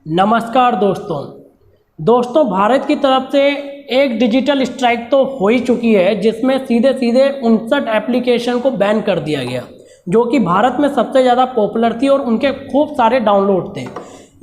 नमस्कार दोस्तों भारत की तरफ से एक डिजिटल स्ट्राइक तो हो ही चुकी है जिसमें सीधे 59 एप्लीकेशन को बैन कर दिया गया जो कि भारत में सबसे ज़्यादा पॉपुलर थी और उनके खूब सारे डाउनलोड थे।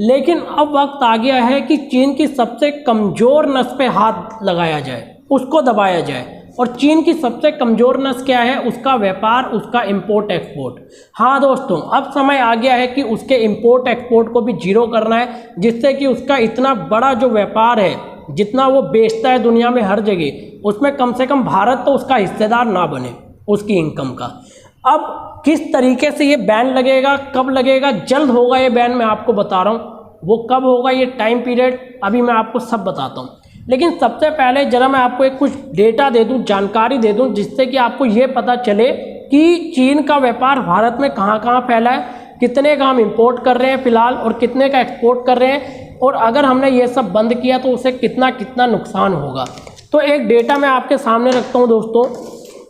लेकिन अब वक्त आ गया है कि चीन की सबसे कमज़ोर नस पे हाथ लगाया जाए, उसको दबाया जाए। और चीन की सबसे कमज़ोर नस क्या है? उसका व्यापार, उसका इंपोर्ट एक्सपोर्ट। हाँ दोस्तों, अब समय आ गया है कि उसके इंपोर्ट एक्सपोर्ट को भी जीरो करना है, जिससे कि उसका इतना बड़ा जो व्यापार है, जितना वो बेचता है दुनिया में हर जगह, उसमें कम से कम भारत तो उसका हिस्सेदार ना बने उसकी इनकम का। अब किस तरीके से ये बैन लगेगा, कब लगेगा? जल्द होगा ये बैन, मैं आपको बता रहा हूँ। वो कब होगा, ये टाइम पीरियड अभी मैं आपको सब बताता हूँ। लेकिन सबसे पहले ज़रा मैं आपको एक कुछ डेटा दे दूं, जानकारी दे दूं, जिससे कि आपको ये पता चले कि चीन का व्यापार भारत में कहाँ कहाँ फैला है, कितने का हम इंपोर्ट कर रहे हैं फ़िलहाल और कितने का एक्सपोर्ट कर रहे हैं, और अगर हमने ये सब बंद किया तो उसे कितना कितना नुकसान होगा। तो एक डेटा मैं आपके सामने रखता हूँ दोस्तों।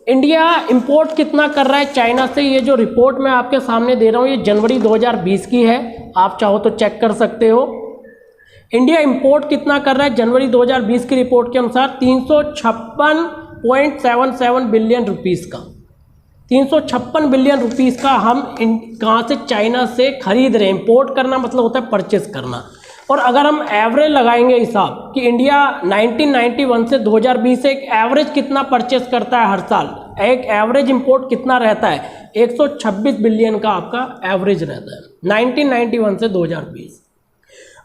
इंडिया इंपोर्ट कितना कर रहा है चाइना से, ये जो रिपोर्ट मैं आपके सामने दे रहा हूँ ये जनवरी 2020 की है, आप चाहो तो चेक कर सकते हो। इंडिया इंपोर्ट कितना कर रहा है जनवरी 2020 की रिपोर्ट के अनुसार? 356.77 बिलियन रुपीस का, 356 बिलियन रुपीस का हम कहाँ से? चाइना से खरीद रहे हैं। इंपोर्ट करना मतलब होता है परचेस करना। और अगर हम एवरेज लगाएंगे हिसाब कि इंडिया 1991 से 2020 से एक एवरेज कितना परचेस करता है हर साल, एक एवरेज इंपोर्ट कितना रहता है? 126 बिलियन का आपका एवरेज रहता है 1991 से 2020।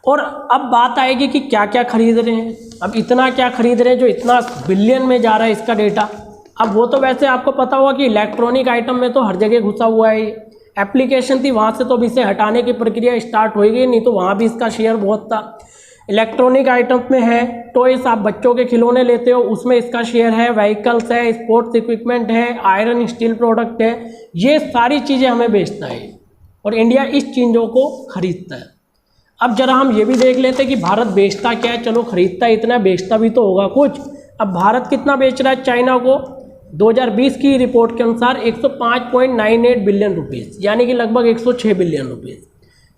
और अब बात आएगी कि क्या क्या खरीद रहे हैं। अब इतना क्या खरीद रहे हैं जो इतना बिलियन में जा रहा है इसका डेटा? अब वो तो वैसे आपको पता होगा कि इलेक्ट्रॉनिक आइटम में तो हर जगह घुसा हुआ है। एप्लीकेशन थी, वहाँ से तो अभी इसे हटाने की प्रक्रिया स्टार्ट हो गई, नहीं तो वहाँ भी इसका शेयर बहुत था। इलेक्ट्रॉनिक आइटम में है, टॉयस, आप बच्चों के खिलौने लेते हो, उसमें इसका शेयर है। व्हीकल्स है, स्पोर्ट्स इक्विपमेंट है, आयरन स्टील प्रोडक्ट है, ये सारी चीज़ें हमें बेचता है और इंडिया इस चीज़ों को खरीदता है। अब जरा हम ये भी देख लेते हैं कि भारत बेचता क्या है। चलो खरीदता इतना, बेचता भी तो होगा कुछ। अब भारत कितना बेच रहा है चाइना को? 2020 की रिपोर्ट के अनुसार 105.98 बिलियन रुपीस, यानी कि लगभग 106 बिलियन रुपीस।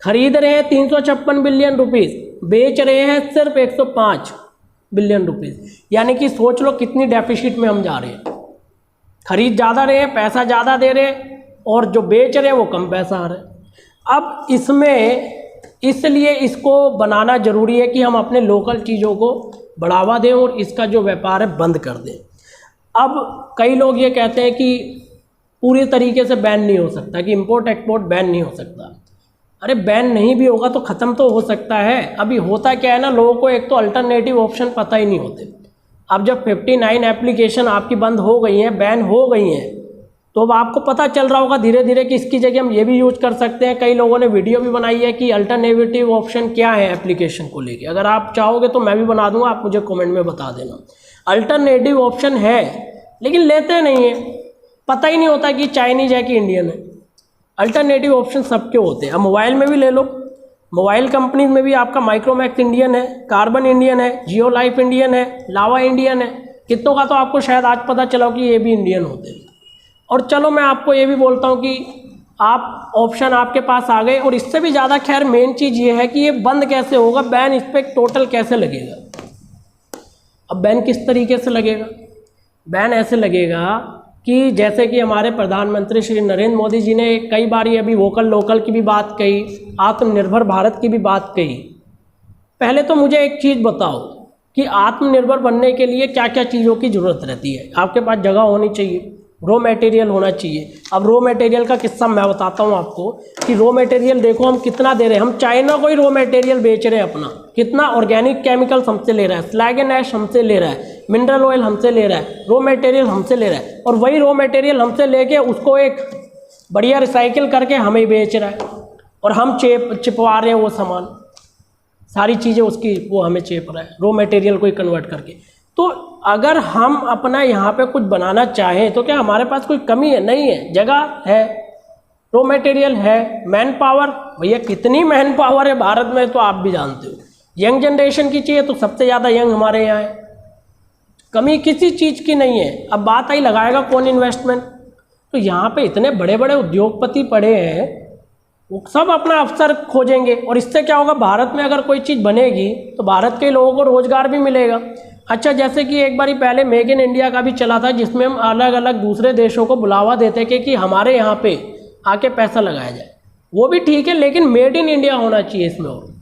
खरीद रहे हैं 356 बिलियन रुपीस, बेच रहे हैं सिर्फ 105 बिलियन रुपीस, यानी कि सोच लो कितनी डेफिसिट में हम जा रहे हैं। खरीद ज़्यादा रहे हैं, पैसा ज़्यादा दे रहे हैं, और जो बेच रहे हैं वो कम पैसा आ रहा है। अब इसमें इसलिए इसको बनाना ज़रूरी है कि हम अपने लोकल चीज़ों को बढ़ावा दें और इसका जो व्यापार है बंद कर दें। अब कई लोग ये कहते हैं कि पूरी तरीके से बैन नहीं हो सकता, कि इंपोर्ट एक्सपोर्ट बैन नहीं हो सकता। अरे बैन नहीं भी होगा तो ख़त्म तो हो सकता है। अभी होता क्या है ना, लोगों को एक तो अल्टरनेटिव ऑप्शन पता ही नहीं होते। अब जब 59 एप्लीकेशन आपकी बंद हो गई हैं, बैन हो गई हैं, तो अब आपको पता चल रहा होगा धीरे धीरे कि इसकी जगह हम ये भी यूज कर सकते हैं। कई लोगों ने वीडियो भी बनाई है कि अल्टरनेटिव ऑप्शन क्या है एप्लीकेशन को लेके। अगर आप चाहोगे तो मैं भी बना दूंगा, आप मुझे कमेंट में बता देना। अल्टरनेटिव ऑप्शन है लेकिन लेते नहीं है, पता ही नहीं होता कि चाइनीज है कि इंडियन है। अल्टरनेटिव ऑप्शन सबके होते हैं। अब मोबाइल में भी ले लो, मोबाइल कंपनीज में भी आपका माइक्रोमैक्स इंडियन है, कार्बन इंडियन है, जियो लाइफ इंडियन है, लावा इंडियन है। कितनों का तो आपको शायद आज पता चला हो कि ये भी इंडियन होते हैं। और चलो मैं आपको ये भी बोलता हूँ कि आप ऑप्शन आपके पास आ गए, और इससे भी ज़्यादा खैर मेन चीज़ ये है कि ये बंद कैसे होगा, बैन इस पर टोटल कैसे लगेगा। अब बैन किस तरीके से लगेगा? बैन ऐसे लगेगा कि जैसे कि हमारे प्रधानमंत्री श्री नरेंद्र मोदी जी ने कई बार ये अभी वोकल लोकल की भी बात कही, आत्मनिर्भर भारत की भी बात कही। पहले तो मुझे एक चीज़ बताओ कि आत्मनिर्भर बनने के लिए क्या क्या चीज़ों की ज़रूरत रहती है। आपके पास जगह होनी चाहिए, रॉ मटेरियल होना चाहिए। अब रॉ मटेरियल का किस्सा मैं बताता हूँ आपको कि रॉ मटेरियल देखो हम कितना दे रहे हैं। हम चाइना को ही रॉ मटेरियल बेच रहे हैं अपना, कितना ऑर्गेनिक केमिकल्स हमसे ले रहा है, स्लैग एंड ऐश हमसे ले रहा है, मिनरल ऑयल हमसे ले रहा है, रॉ मटेरियल हमसे ले रहा है, और वही रॉ मटेरियल हमसे लेके उसको एक बढ़िया रिसाइकिल करके हमें बेच रहा है, और हम चिपवा रहे हैं वो सामान, सारी चीज़ें उसकी वो हमें चेप रहा है रॉ मटेरियल को ही कन्वर्ट करके। तो अगर हम अपना यहाँ पे कुछ बनाना चाहें तो क्या हमारे पास कोई कमी है? नहीं है, जगह है, रॉ मटेरियल है, मैन पावर, भैया कितनी मैन पावर है भारत में तो आप भी जानते हो। यंग जनरेशन की चाहिए तो सबसे ज़्यादा यंग हमारे यहाँ है, कमी किसी चीज़ की नहीं है। अब बात आई लगाएगा कौन इन्वेस्टमेंट, तो यहाँ पे इतने बड़े बड़े उद्योगपति पड़े हैं वो सब अपना अवसर खोजेंगे और इससे क्या होगा, भारत में अगर कोई चीज़ बनेगी तो भारत के लोगों को रोज़गार भी मिलेगा। अच्छा, जैसे कि एक बारी पहले मेक इन इंडिया का भी चला था, जिसमें हम अलग अलग दूसरे देशों को बुलावा देते कि हमारे यहाँ पे आके पैसा लगाया जाए, वो भी ठीक है, लेकिन मेड इन इंडिया होना चाहिए इसमें। और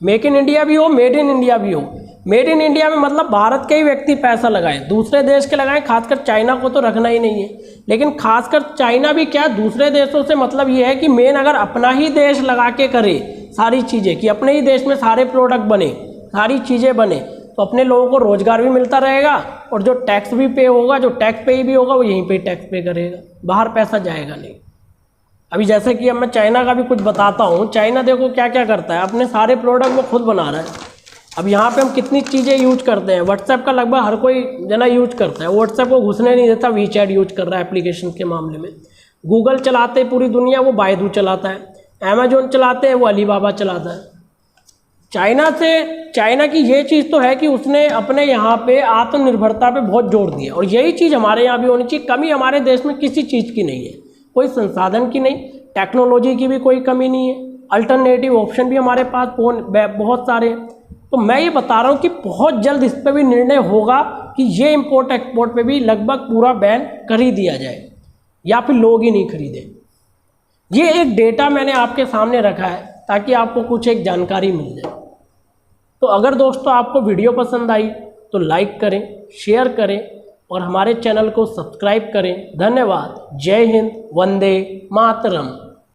मेक इन इंडिया भी हो, मेड इन इंडिया भी हो। मेड इन इंडिया में मतलब भारत के ही व्यक्ति पैसा लगाएं, दूसरे देश के लगाएं, खासकर चाइना को तो रखना ही नहीं है। लेकिन खासकर चाइना भी क्या, दूसरे देशों से मतलब ये है कि मेन अगर अपना ही देश लगा के करे सारी चीज़ें, कि अपने ही देश में सारे प्रोडक्ट बने, सारी चीज़ें बने, तो अपने लोगों को रोजगार भी मिलता रहेगा और जो टैक्स भी पे होगा, जो टैक्स पे भी होगा, वो यहीं पे टैक्स पे करेगा, बाहर पैसा जाएगा नहीं। अभी जैसे कि अब मैं चाइना का भी कुछ बताता हूँ। चाइना देखो क्या क्या करता है, अपने सारे प्रोडक्ट वो खुद बना रहा है। अब यहाँ पे हम कितनी चीज़ें यूज करते हैं, व्हाट्सएप का लगभग हर कोई जना यूज करता है, व्हाट्सएप को घुसने नहीं देता, वीचैट यूज कर रहा है एप्लीकेशन के मामले में। गूगल चलाते पूरी दुनिया, वो बायदू चलाता है। अमेजोन चलाते हैं, वो अलीबाबा चलाता है। चाइना की ये चीज़ तो है कि उसने अपने यहाँ पे आत्मनिर्भरता पे बहुत जोर दिया, और यही चीज़ हमारे यहाँ भी होनी चाहिए। कमी हमारे देश में किसी चीज़ की नहीं है, कोई संसाधन की नहीं, टेक्नोलॉजी की भी कोई कमी नहीं है, अल्टरनेटिव ऑप्शन भी हमारे पास बहुत सारे। तो मैं ये बता रहा हूँ कि बहुत जल्द इस पर भी निर्णय होगा कि ये इम्पोर्ट एक्सपोर्ट पे भी लगभग पूरा बैन कर ही दिया जाए, या फिर लोग ही नहीं खरीदें। ये एक डेटा मैंने आपके सामने रखा है ताकि आपको कुछ एक जानकारी मिल जाए। तो अगर दोस्तों आपको वीडियो पसंद आई तो लाइक करें, शेयर करें और हमारे चैनल को सब्सक्राइब करें। धन्यवाद। जय हिंद, वंदे मातरम।